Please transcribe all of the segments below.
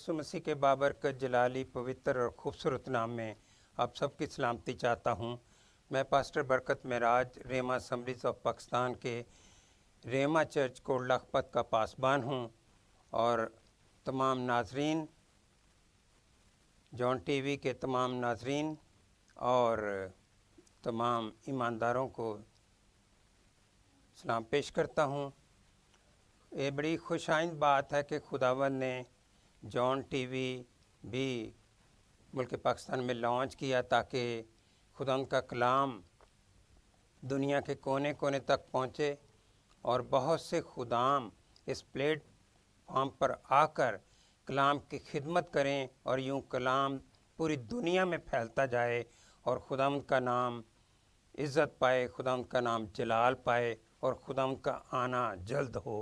यीशु मसीह के बाबरकत जलाली पवित्र और ख़ूबसूरत नाम में आप सबकी सलामती चाहता हूँ। मैं पास्टर बरकत मेराज रेमा असम्बलीज़ ऑफ पाकिस्तान के रेमा चर्च कोट लखपत का पासबान हूँ और तमाम नाजरीन, जॉन टीवी के तमाम नाजरीन और तमाम ईमानदारों को सलाम पेश करता हूँ। ये बड़ी खुशाइंद बात है कि खुदावंद ने जॉन टीवी भी मुल्क पाकिस्तान में लॉन्च किया ताकि खुदावंद का कलाम दुनिया के कोने कोने तक पहुँचे और बहुत से खुदाम इस प्लेटफॉर्म पर आकर कलाम की खिदमत करें और यूं कलाम पूरी दुनिया में फैलता जाए और खुदावंद का नाम इज़्ज़त पाए, खुदावंद का नाम जलाल पाए और खुदावंद का आना जल्द हो।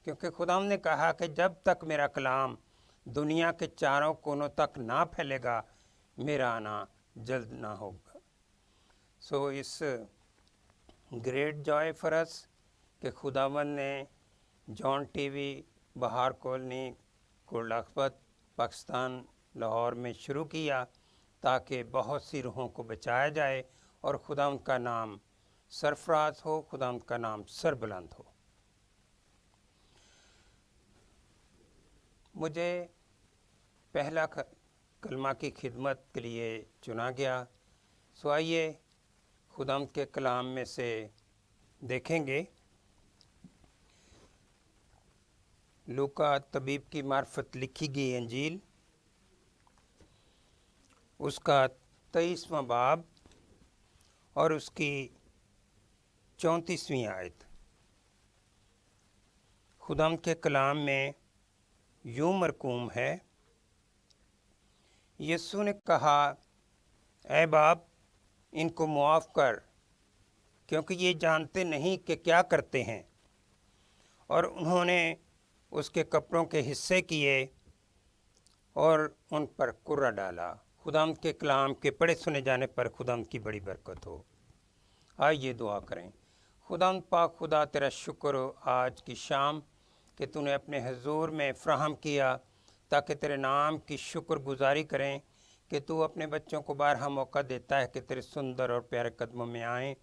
क्योंकि खुदावंद ने कहा कि जब तक मेरा कलाम दुनिया के चारों कोनों तक ना फैलेगा, मेरा आना जल्द ना होगा। सो इस ग्रेट जॉय फॉर अस कि खुदावंद ने जॉन टीवी बहार कॉलोनी कोट लखपत पाकिस्तान लाहौर में शुरू किया ताकि बहुत सी रूहों को बचाया जाए और खुदावंद का नाम सरफराज हो, खुदावंद का नाम सरबुलंद हो। मुझे पहला कलमा की खिदमत के लिए चुना गया। सो आइए खुदावंद के कलाम में से देखेंगे। लूका तबीब की मार्फत लिखी गई अंजील, उसका 23वां बाब और उसकी 34वीं आयत। खुदावंद के कलाम में यूं मरकूम है, यीशु ने कहा, ऐ बाप, इनको मुआफ़ कर, क्योंकि ये जानते नहीं कि क्या करते हैं। और उन्होंने उसके कपड़ों के हिस्से किए और उन पर कुर्रा डाला। खुदावंद के कलाम के पढ़े सुने जाने पर खुदावंद की बड़ी बरकत हो। आइए दुआ करें। खुदावंद पाक खुदा, तेरा शुक्र हो आज की शाम कि तूने अपने हुजूर में फ़राहम किया ताकि तेरे नाम की शुक्रगुजारी करें कि तू अपने बच्चों को बारहा मौका देता है कि तेरे सुंदर और प्यारे कदमों में आएँ,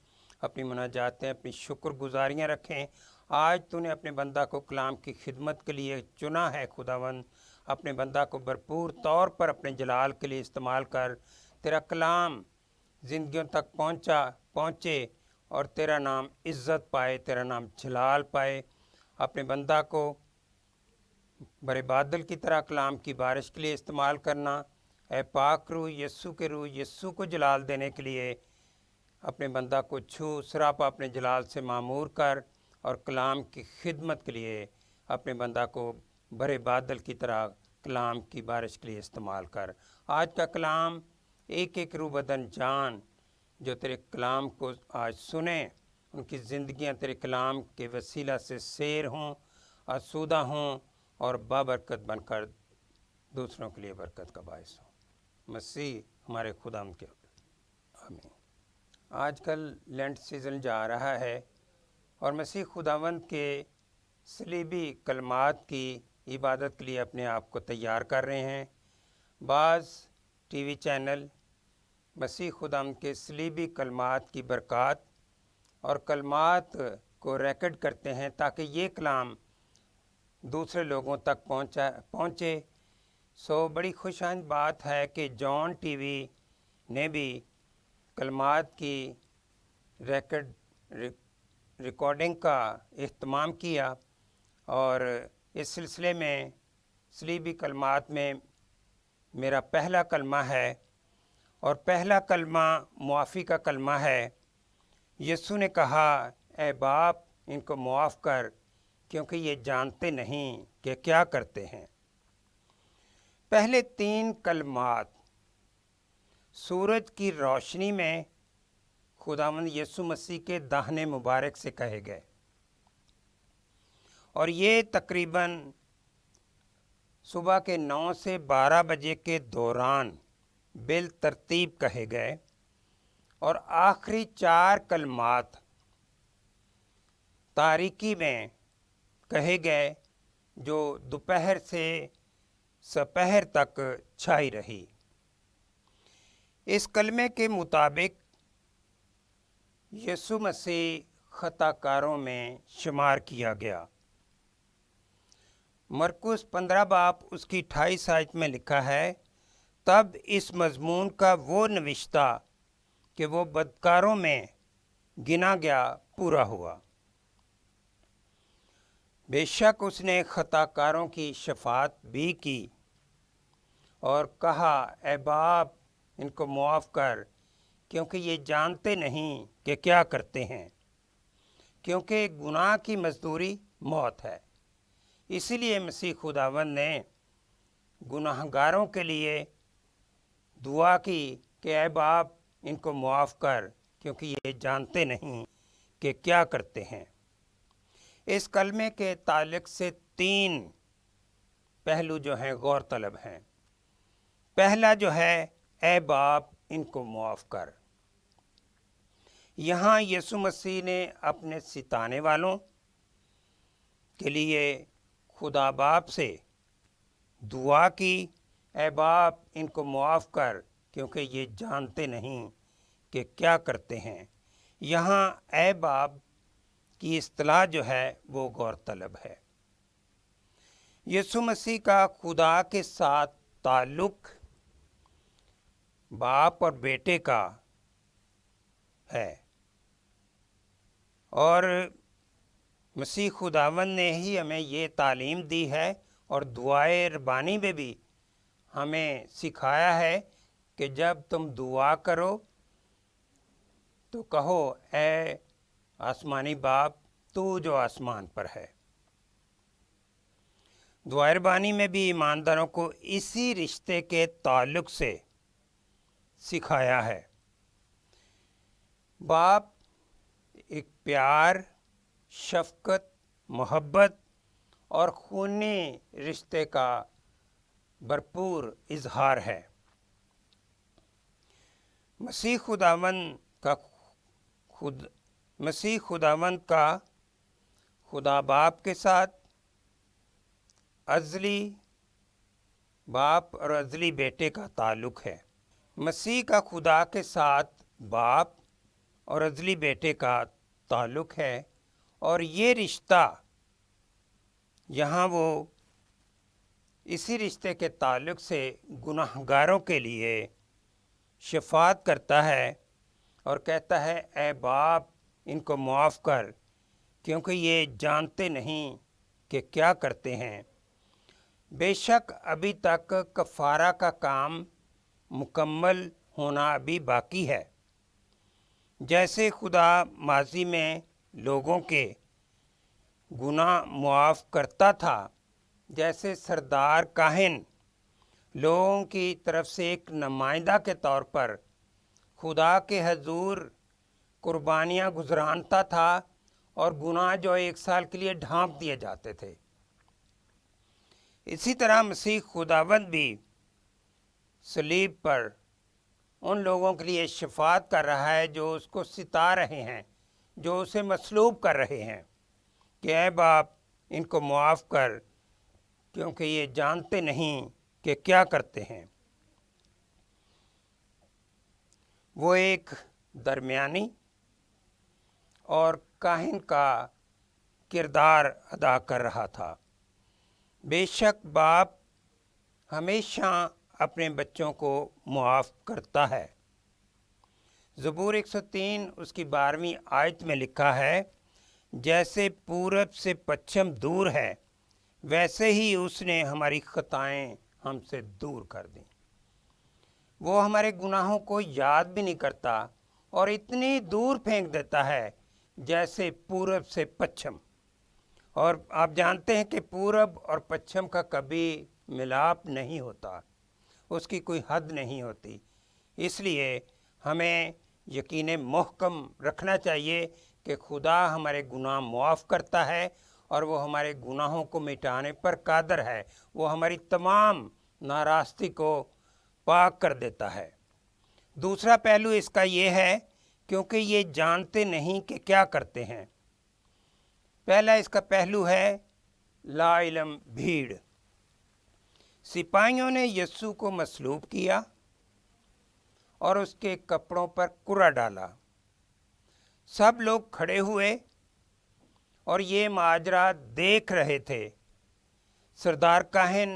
अपनी मुनाजातें, अपनी शुक्रगुजारियाँ रखें। आज तूने अपने बंदा को कलाम की खिदमत के लिए चुना है। खुदावंद, अपने बंदा को भरपूर तौर पर अपने जलाल के लिए इस्तेमाल कर। तेरा कलाम ज़िंदगियों तक पहुँचे और तेरा नाम इज़्ज़त पाए, तेरा नाम जलाल पाए। अपने बंदा को बड़े बादल की तरह कलाम की बारिश के लिए इस्तेमाल करना। ऐ पाक रूह, यीशु के रूह, यीशु को जलाल देने के लिए अपने बंदा को छू सरापा अपने जलाल से मामूर कर और कलाम की खिदमत के लिए अपने बंदा को बड़े बादल की तरह कलाम की बारिश के लिए इस्तेमाल कर। आज का कलाम एक एक रूह बदन जान जो तेरे कलाम को आज सुने, उनकी ज़िंदगियां तेरे कलाम के वसीला से सैर हों, आसूदा हों और बाबरकत बनकर दूसरों के लिए बरकत का बायस हों। मसीह हमारे खुदावंद के आमीन। आजकल लेंट सीज़न जा रहा है और मसीह खुदावंद के सलीबी कलमात की इबादत के लिए अपने आप को तैयार कर रहे हैं। बाज़ टीवी चैनल मसीह खुदावंद के सलीबी कलमात की बरक़ात और कलमात को रिकॉर्ड करते हैं ताकि ये कलाम दूसरे लोगों तक पहुँचे। सो बड़ी खुशाइंद बात है कि जॉन टीवी ने भी कलमात की रिकॉर्डिंग का एहतमाम किया और इस सिलसिले में सलीबी कलमात में मेरा पहला कलमा है और पहला कलमा मुआफ़ी का कलमा है। यीशु ने कहा, ऐ बाप, इनको मुआफ़ कर, क्योंकि ये जानते नहीं कि क्या करते हैं। पहले 3 कलमात सूरज की रोशनी में खुदावंद यीशु मसीह के दाहिने मुबारक से कहे गए और ये तकरीबन सुबह के 9 से 12 बजे के दौरान बिल तरतीब कहे गए और आखिरी 4 कलमात तारीकी में कहे गए जो दोपहर से सपहर तक छाई रही। इस कलमे के मुताबिक यीशु मसीह खताकारों में शुमार किया गया। मरकुस 15 बाब उसकी 28 आयत में लिखा है, तब इस मजमून का वो नविश्ता कि वो बदकारों में गिना गया पूरा हुआ। बेशक उसने खताकारों की शफात भी की और कहा, ए बाप इनको मुआफ़ कर, क्योंकि ये जानते नहीं कि क्या करते हैं, क्योंकि गुनाह की मजदूरी मौत है। इसीलिए मसीह खुदावंद ने गुनाहगारों के लिए दुआ की कि ए बाप इनको मुआफ़ कर, क्योंकि ये जानते नहीं कि क्या करते हैं। इस कलमे के ताल्लुक़ से 3 पहलू जो हैं गौर तलब हैं। पहला जो है, ए बाप इनको मुआफ़ कर। यहाँ यीशु मसीह ने अपने सिताने वालों के लिए खुदा बाप से दुआ की, ए बाप इनको मुआफ़ कर, क्योंकि ये जानते नहीं कि क्या करते हैं। यहाँ ए बाप की इस्तिलाह जो है वो गौर तलब है। यीशु मसीह का खुदा के साथ ताल्लुक़ बाप और बेटे का है, और मसीह खुदावंद ने ही हमें ये तालीम दी है और दुआए रबानी में भी हमें सिखाया है कि जब तुम दुआ करो तो कहो, ए आसमानी बाप तू जो आसमान पर है। दुआए रबानी में भी ईमानदारों को इसी रिश्ते के ताल्लुक़ से सिखाया है। बाप एक प्यार, शफ़क़त, मोहब्बत और खूनी रिश्ते का भरपूर इजहार है। मसीह खुदावंद का खुदा बाप के साथ अज़ली बाप और अज़ली बेटे का ताल्लुक़ है। मसीह का खुदा के साथ बाप और अज़ली बेटे का ताल्लुक़ है, और ये रिश्ता यहाँ वो इसी रिश्ते के ताल्लुक़ से गुनाहगारों के लिए शफ़ात करता है और कहता है, ए बाप इनको मुआफ़ कर, क्योंकि ये जानते नहीं कि क्या करते हैं। बेशक अभी तक कफ़ारा का काम मुकम्मल होना अभी बाकी है। जैसे खुदा माजी में लोगों के गुनाह मुआफ़ करता था, जैसे सरदार काहिन लोगों की तरफ से एक नुमाइंदा के तौर पर खुदा के हजूर कुर्बानियाँ गुजरानता था और गुनाह जो 1 साल के लिए ढांप दिए जाते थे, इसी तरह मसीह खुदावंद भी सलीब पर उन लोगों के लिए शफात कर रहा है जो उसको सिता रहे हैं, जो उसे मसलूब कर रहे हैं कि ऐ बाप इनको मुआफ़ कर, क्योंकि ये जानते नहीं कि क्या करते हैं। वो एक दरमियानी और काहिन का किरदार अदा कर रहा था। बेशक बाप हमेशा अपने बच्चों को मुआफ़ करता है। ज़बूर 103 उसकी 12वीं आयत में लिखा है, जैसे पूरब से पश्चिम दूर है, वैसे ही उसने हमारी खताएं हमसे दूर कर दी। वो हमारे गुनाहों को याद भी नहीं करता और इतनी दूर फेंक देता है जैसे पूरब से पश्चिम। और आप जानते हैं कि पूरब और पश्चिम का कभी मिलाप नहीं होता, उसकी कोई हद नहीं होती। इसलिए हमें यकीन मुहकम रखना चाहिए कि खुदा हमारे गुनाह मुआफ़ करता है और वो हमारे गुनाहों को मिटाने पर कादर है। वो हमारी तमाम नाराज़गी को पाक कर देता है। दूसरा पहलू इसका ये है, क्योंकि ये जानते नहीं कि क्या करते हैं। पहला इसका पहलू है ला इल्म भीड़। सिपाहियों ने यीशु को मसलूब किया और उसके कपड़ों पर कुरा डाला। सब लोग खड़े हुए और ये माजरा देख रहे थे। सरदार काहिन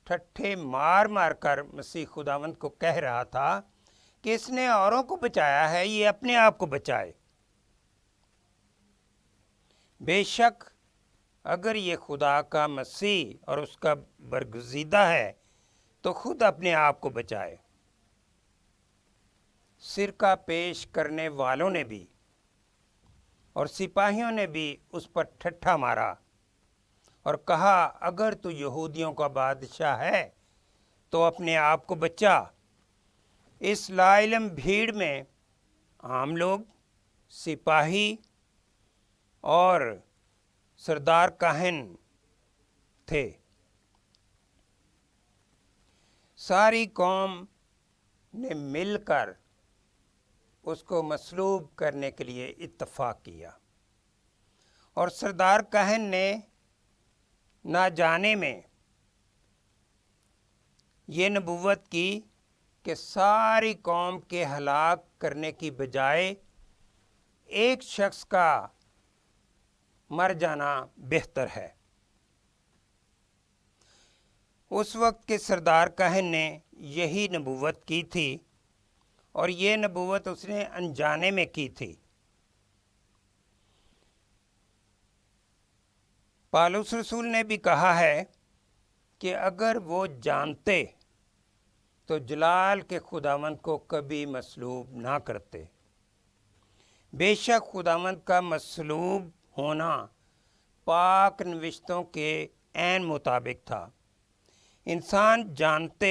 ठट्ठे मार मार कर मसीह खुदावंद को कह रहा था कि इसने औरों को बचाया है, ये अपने आप को बचाए। बेशक अगर ये खुदा का मसीह और उसका बरगुज़ीदा है तो खुद अपने आप को बचाए। सिरका पेश करने वालों ने भी और सिपाहियों ने भी उस पर ठट्ठा मारा और कहा, अगर तू यहूदियों का बादशाह है तो अपने आप को बचा। इस लाइलम भीड़ में आम लोग, सिपाही और सरदार काहिन थे। सारी कौम ने मिलकर उसको मसलूब करने के लिए इत्तफाक किया और सरदार काहिन ने ना जाने में ये नबूवत की कि सारी कौम के हलाक करने की बजाय एक शख्स का मर जाना बेहतर है। उस वक्त के सरदार काहिन ने यही नबूवत की थी और ये नबूवत उसने अनजाने में की थी। पालूस रसूल ने भी कहा है कि अगर वो जानते तो जलाल के खुदावंद को कभी मसलूब ना करते। बेशक खुदावंद का मसलूब होना पाक नविश्तों के ऐन मुताबिक था। इंसान जानते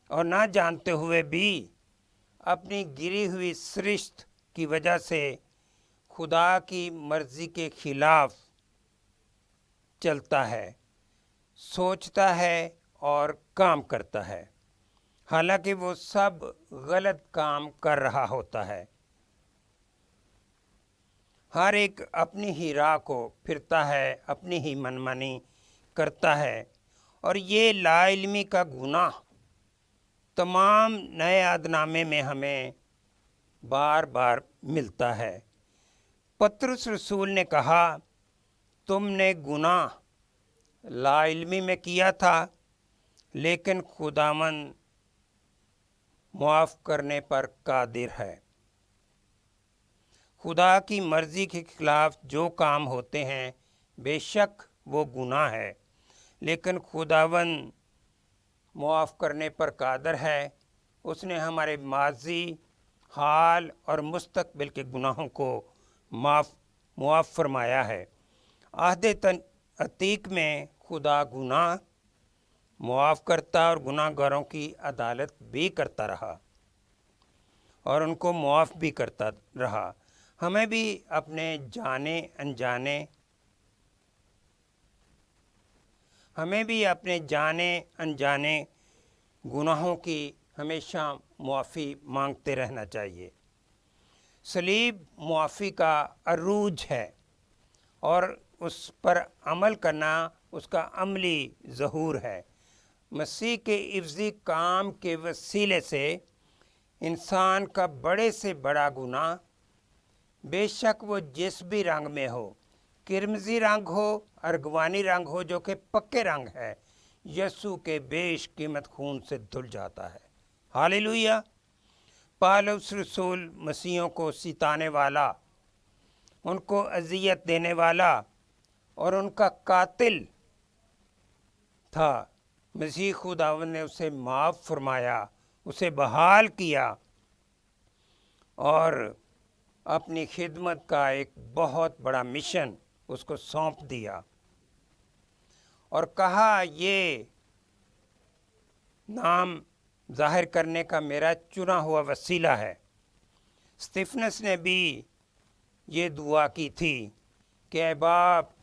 और ना जानते हुए भी अपनी गिरी हुई सृष्टि की वजह से खुदा की मर्ज़ी के खिलाफ चलता है, सोचता है और काम करता है, हालांकि वो सब गलत काम कर रहा होता है। हर एक अपनी ही राह को फिरता है, अपनी ही मनमानी करता है और ये लाइल्मी का गुनाह तमाम नए अहदनामे में हमें बार बार मिलता है। पतरस रसूल ने कहा, तुमने गुनाह लाइल्मी में किया था, लेकिन खुदावंद मुआफ़ करने पर कादिर है। खुदा की मर्ज़ी के खिलाफ जो काम होते हैं बेशक वो गुनाह है, लेकिन खुदावंद मुआफ़ करने पर कादिर है। उसने हमारे माजी, हाल और मुस्तकबिल के गुनाहों को मुआफ़ फरमाया है। अहद अतीक में खुदा गुनाह मुआफ़ करता और गुनाहगारों की अदालत भी करता रहा और उनको मुआफ़ भी करता रहा। हमें भी अपने जाने अनजाने गुनाहों की हमेशा मुआफ़ी मांगते रहना चाहिए। सलीब मुआफ़ी का अरूज है और उस पर अमल करना उसका अमली ज़हूर है। मसीह के इफ़्ज़ी काम के वसीले से इंसान का बड़े से बड़ा गुनाह, बेशक वो जिस भी रंग में हो, किरमजी रंग हो, अर्गवानी रंग हो जो कि पक्के रंग है, यीशु के बेशकीमत खून से धुल जाता है। हालेलुया। पालूस रसूल मसीहों को सिताने वाला, उनको अजियत देने वाला और उनका कातिल था। मसीह खुदावंद ने उसे माफ़ फरमाया, उसे बहाल किया और अपनी खिदमत का एक बहुत बड़ा मिशन उसको सौंप दिया और कहा, ये नाम ज़ाहिर करने का मेरा चुना हुआ वसीला है। स्तिफनस ने भी ये दुआ की थी कि ऐ बाप,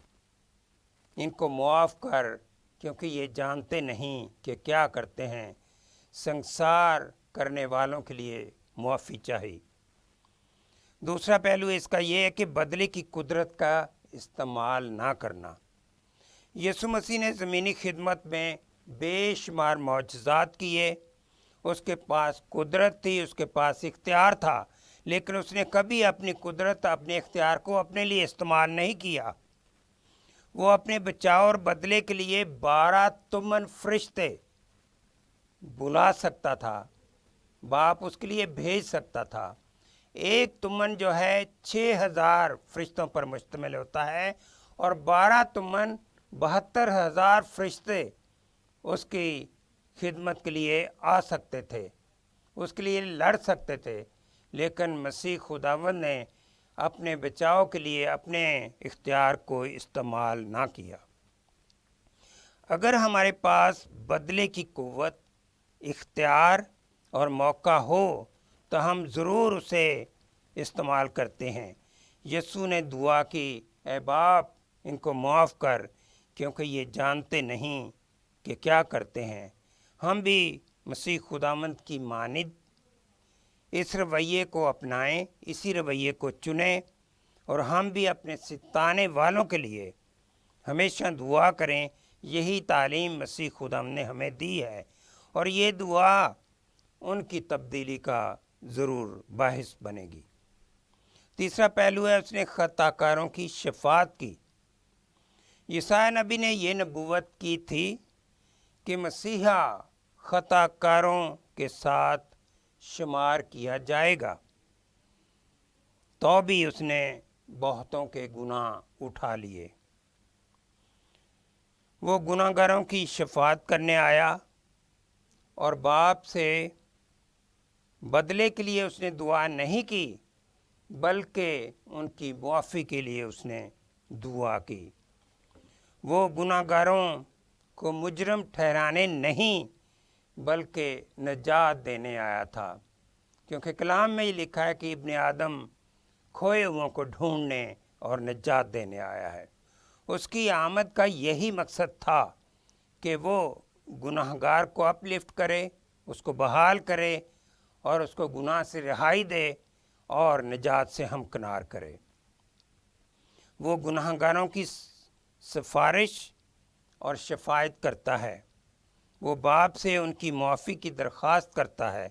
इनको मुआफ़ कर, क्योंकि ये जानते नहीं कि क्या करते हैं। संसार करने वालों के लिए मुआफ़ी चाहिए। दूसरा पहलू इसका ये है कि बदले की कुदरत का इस्तेमाल ना करना। यीशु मसीह ने ज़मीनी खिदमत में بے شمار معجزات کیے، اس کے پاس قدرت تھی، اس کے پاس اختیار تھا، لیکن اس نے کبھی اپنی قدرت، اپنے اختیار کو اپنے لیے استعمال نہیں کیا۔ وہ اپنے بچاؤ اور بدلے کے لیے 12 تمن فرشتے بلا سکتا تھا، باپ اس کے لیے بھیج سکتا تھا۔ ایک تمن جو ہے 6000 فرشتوں پر مشتمل ہوتا ہے، اور 12 تمن 72,000 فرشتے اس کی خدمت کے لیے آ سکتے تھے، اس کے لیے لڑ سکتے تھے، لیکن مسیح خداوند نے اپنے بچاؤ کے لیے اپنے اختیار کو استعمال نہ کیا۔ اگر ہمارے پاس بدلے کی قوت، اختیار اور موقع ہو تو ہم ضرور اسے استعمال کرتے ہیں۔ یسوع نے دعا کی، اے باپ ان کو معاف کر کیونکہ یہ جانتے نہیں کہ کیا کرتے ہیں۔ ہم بھی مسیح خداوند کی مانند اس رویے کو اپنائیں، اسی رویے کو چنیں، اور ہم بھی اپنے ستانے والوں کے لیے ہمیشہ دعا کریں۔ یہی تعلیم مسیح خداوند نے ہمیں دی ہے، اور یہ دعا ان کی تبدیلی کا ضرور باعث بنے گی۔ تیسرا پہلو ہے، اس نے خطا کاروں کی شفاعت کی۔ یسایا نبی نے یہ نبوت کی تھی کہ مسیحا خطا کاروں کے ساتھ شمار کیا جائے گا، تو بھی اس نے بہتوں کے گناہ اٹھا لیے۔ وہ گناہ گاروں کی شفاعت کرنے آیا، اور باپ سے بدلے کے لیے اس نے دعا نہیں کی، بلکہ ان کی معافی کے لیے اس نے دعا کی۔ وہ گناہ گاروں کو مجرم ٹھہرانے نہیں بلکہ نجات دینے آیا تھا، کیونکہ کلام میں یہ لکھا ہے کہ ابن آدم کھوئے ہوئوں کو ڈھونڈنے اور نجات دینے آیا ہے۔ اس کی آمد کا یہی مقصد تھا کہ وہ گناہ گار کو اپ لفٹ کرے، اس کو بحال کرے، اور اس کو گناہ سے رہائی دے اور نجات سے ہمکنار کرے۔ وہ گناہ گاروں کی سفارش اور شفاعت کرتا ہے۔ وہ باپ سے ان کی معافی کی درخواست کرتا ہے۔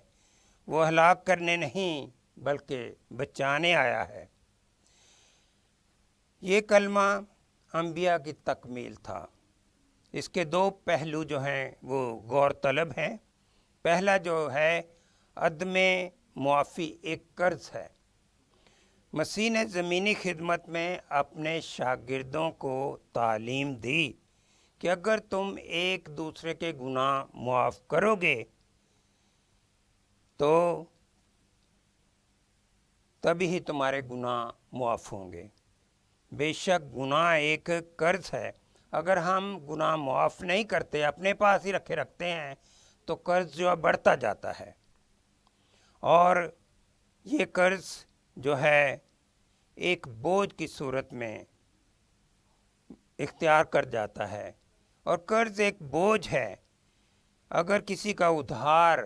وہ ہلاک کرنے نہیں بلکہ بچانے آیا ہے۔ یہ کلمہ انبیاء کی تکمیل تھا۔ اس کے دو پہلو جو ہیں وہ غور طلب ہیں۔ پہلا جو ہے عدم معافی ایک قرض ہے۔ مسیح نے زمینی خدمت میں اپنے شاگردوں کو تعلیم دی کہ اگر تم ایک دوسرے کے گناہ معاف کرو گے تو تبھی ہی تمہارے گناہ معاف ہوں گے۔ بے شک گناہ ایک قرض ہے۔ اگر ہم گناہ معاف نہیں کرتے، اپنے پاس ہی رکھتے ہیں، تو قرض جو ہے بڑھتا جاتا ہے، اور یہ قرض جو ہے ایک بوجھ کی صورت میں اختیار کر جاتا ہے، اور قرض ایک بوجھ ہے۔ اگر کسی کا ادھار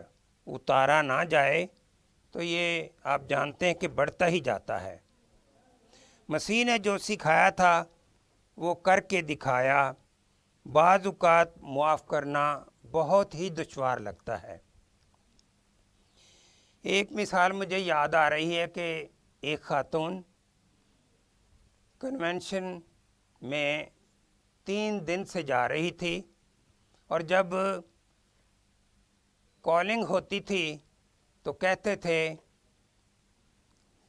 اتارا نہ جائے تو یہ آپ جانتے ہیں کہ بڑھتا ہی جاتا ہے۔ مسیح نے جو سکھایا تھا وہ کر کے دکھایا۔ بعض اوقات معاف کرنا بہت ہی دشوار لگتا ہے۔ ایک مثال مجھے یاد آ رہی ہے کہ ایک خاتون کنونشن میں 3 دن سے جا رہی تھی، اور جب کالنگ ہوتی تھی تو کہتے تھے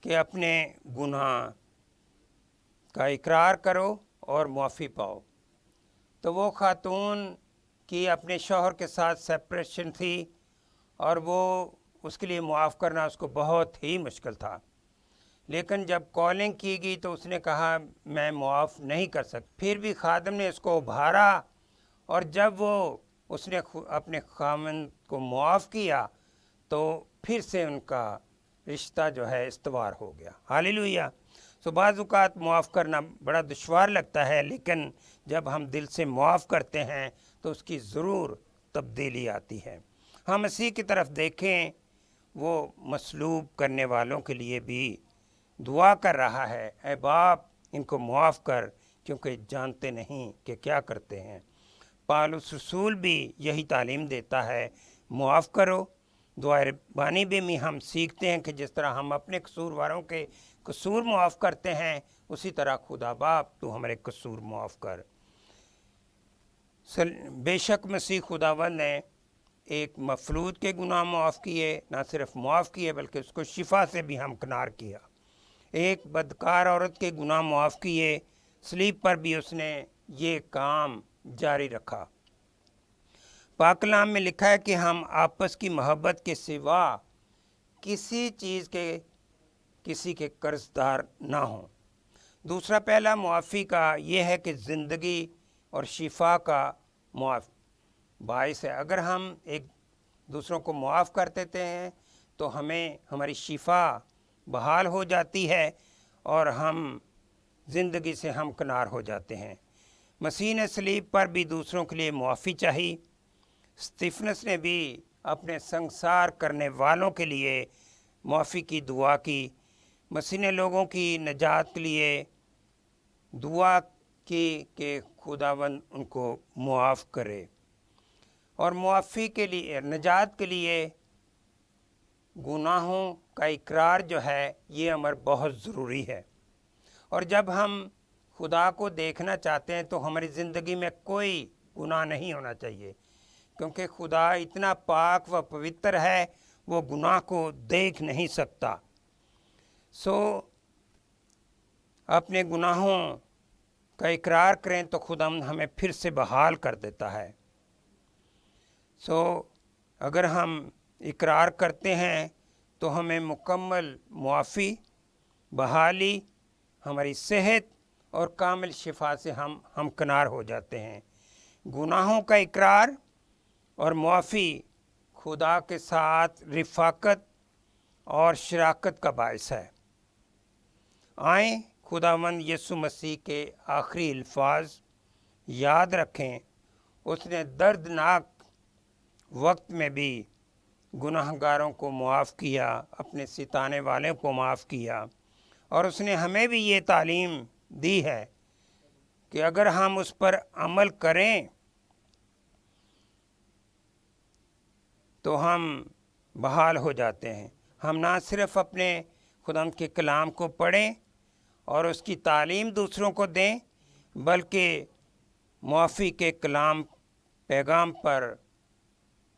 کہ اپنے گناہ کا اقرار کرو اور معافی پاؤ۔ تو وہ خاتون کی اپنے شوہر کے ساتھ سیپریشن تھی، اور وہ اس کے لیے معاف کرنا اس کو بہت ہی مشکل تھا۔ لیکن جب کالنگ کی گئی تو اس نے کہا میں معاف نہیں کر سکتا۔ پھر بھی خادم نے اس کو ابھارا، اور جب اس نے اپنے خاوند کو معاف کیا تو پھر سے ان کا رشتہ جو ہے استوار ہو گیا۔ ہاللیلویہ۔ بعض اوقات معاف کرنا بڑا دشوار لگتا ہے، لیکن جب ہم دل سے معاف کرتے ہیں تو اس کی ضرور تبدیلی آتی ہے۔ ہم مسیح کی طرف دیکھیں، وہ مصلوب کرنے والوں کے لیے بھی دعا کر رہا ہے، اے باپ ان کو معاف کر کیونکہ جانتے نہیں کہ کیا کرتے ہیں۔ پالوس رسول بھی یہی تعلیم دیتا ہے، معاف کرو۔ دعائے بانی میں ہم سیکھتے ہیں کہ جس طرح ہم اپنے قصورواروں کے قصور معاف کرتے ہیں، اسی طرح خدا باپ تو ہمارے قصور معاف کر۔ بے شک مسیح خداوند نے ایک مفلوج کے گناہ معاف کیے، نہ صرف معاف کیے بلکہ اس کو شفا سے بھی ہمکنار کیا۔ ایک بدکار عورت کے گناہ معاف کیے، صلیب پر بھی اس نے یہ کام جاری رکھا۔ پاک کلام میں لکھا ہے کہ ہم آپس کی محبت کے سوا کسی چیز کے کسی کے قرض دار نہ ہوں۔ دوسرا پہلا معافی کا یہ ہے کہ زندگی اور شفا کا باعث ہے۔ اگر ہم ایک دوسروں کو معاف کر دیتے ہیں تو ہمیں ہماری شفا بحال ہو جاتی ہے اور ہم زندگی سے ہمکنار ہو جاتے ہیں۔ مسیح نے صلیب پر بھی دوسروں کے لیے معافی چاہی۔ استفنس نے بھی اپنے سنگسار کرنے والوں کے لیے معافی کی دعا کی۔ مسیح نے لوگوں کی نجات کے لیے دعا کی کہ خداوند ان کو معاف کرے، اور معافی کے لیے، نجات کے لیے گناہوں کا اقرار جو ہے یہ امر بہت ضروری ہے۔ اور جب ہم خدا کو دیکھنا چاہتے ہیں تو ہماری زندگی میں کوئی گناہ نہیں ہونا چاہیے، کیونکہ خدا اتنا پاک و پوتر ہے، وہ گناہ کو دیکھ نہیں سکتا۔ اپنے گناہوں کا اقرار کریں تو خدا ہمیں پھر سے بحال کر دیتا ہے۔ اگر ہم اقرار کرتے ہیں تو ہمیں مکمل معافی، بحالی، ہماری صحت اور کامل شفا سے ہم ہمکنار ہو جاتے ہیں۔ گناہوں کا اقرار اور معافی خدا کے ساتھ رفاقت اور شراکت کا باعث ہے۔ آئیں خداوند یسوع مسیح کے آخری الفاظ یاد رکھیں۔ اس نے دردناک وقت میں بھی گناہ گاروں کو معاف کیا، اپنے ستانے والوں کو معاف کیا، اور اس نے ہمیں بھی یہ تعلیم دی ہے کہ اگر ہم اس پر عمل کریں تو ہم بحال ہو جاتے ہیں۔ ہم نہ صرف اپنے خداوند کے کلام کو پڑھیں اور اس کی تعلیم دوسروں کو دیں، بلکہ معافی کے پیغام پر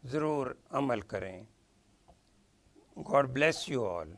ضرور عمل کریں۔ God bless you all.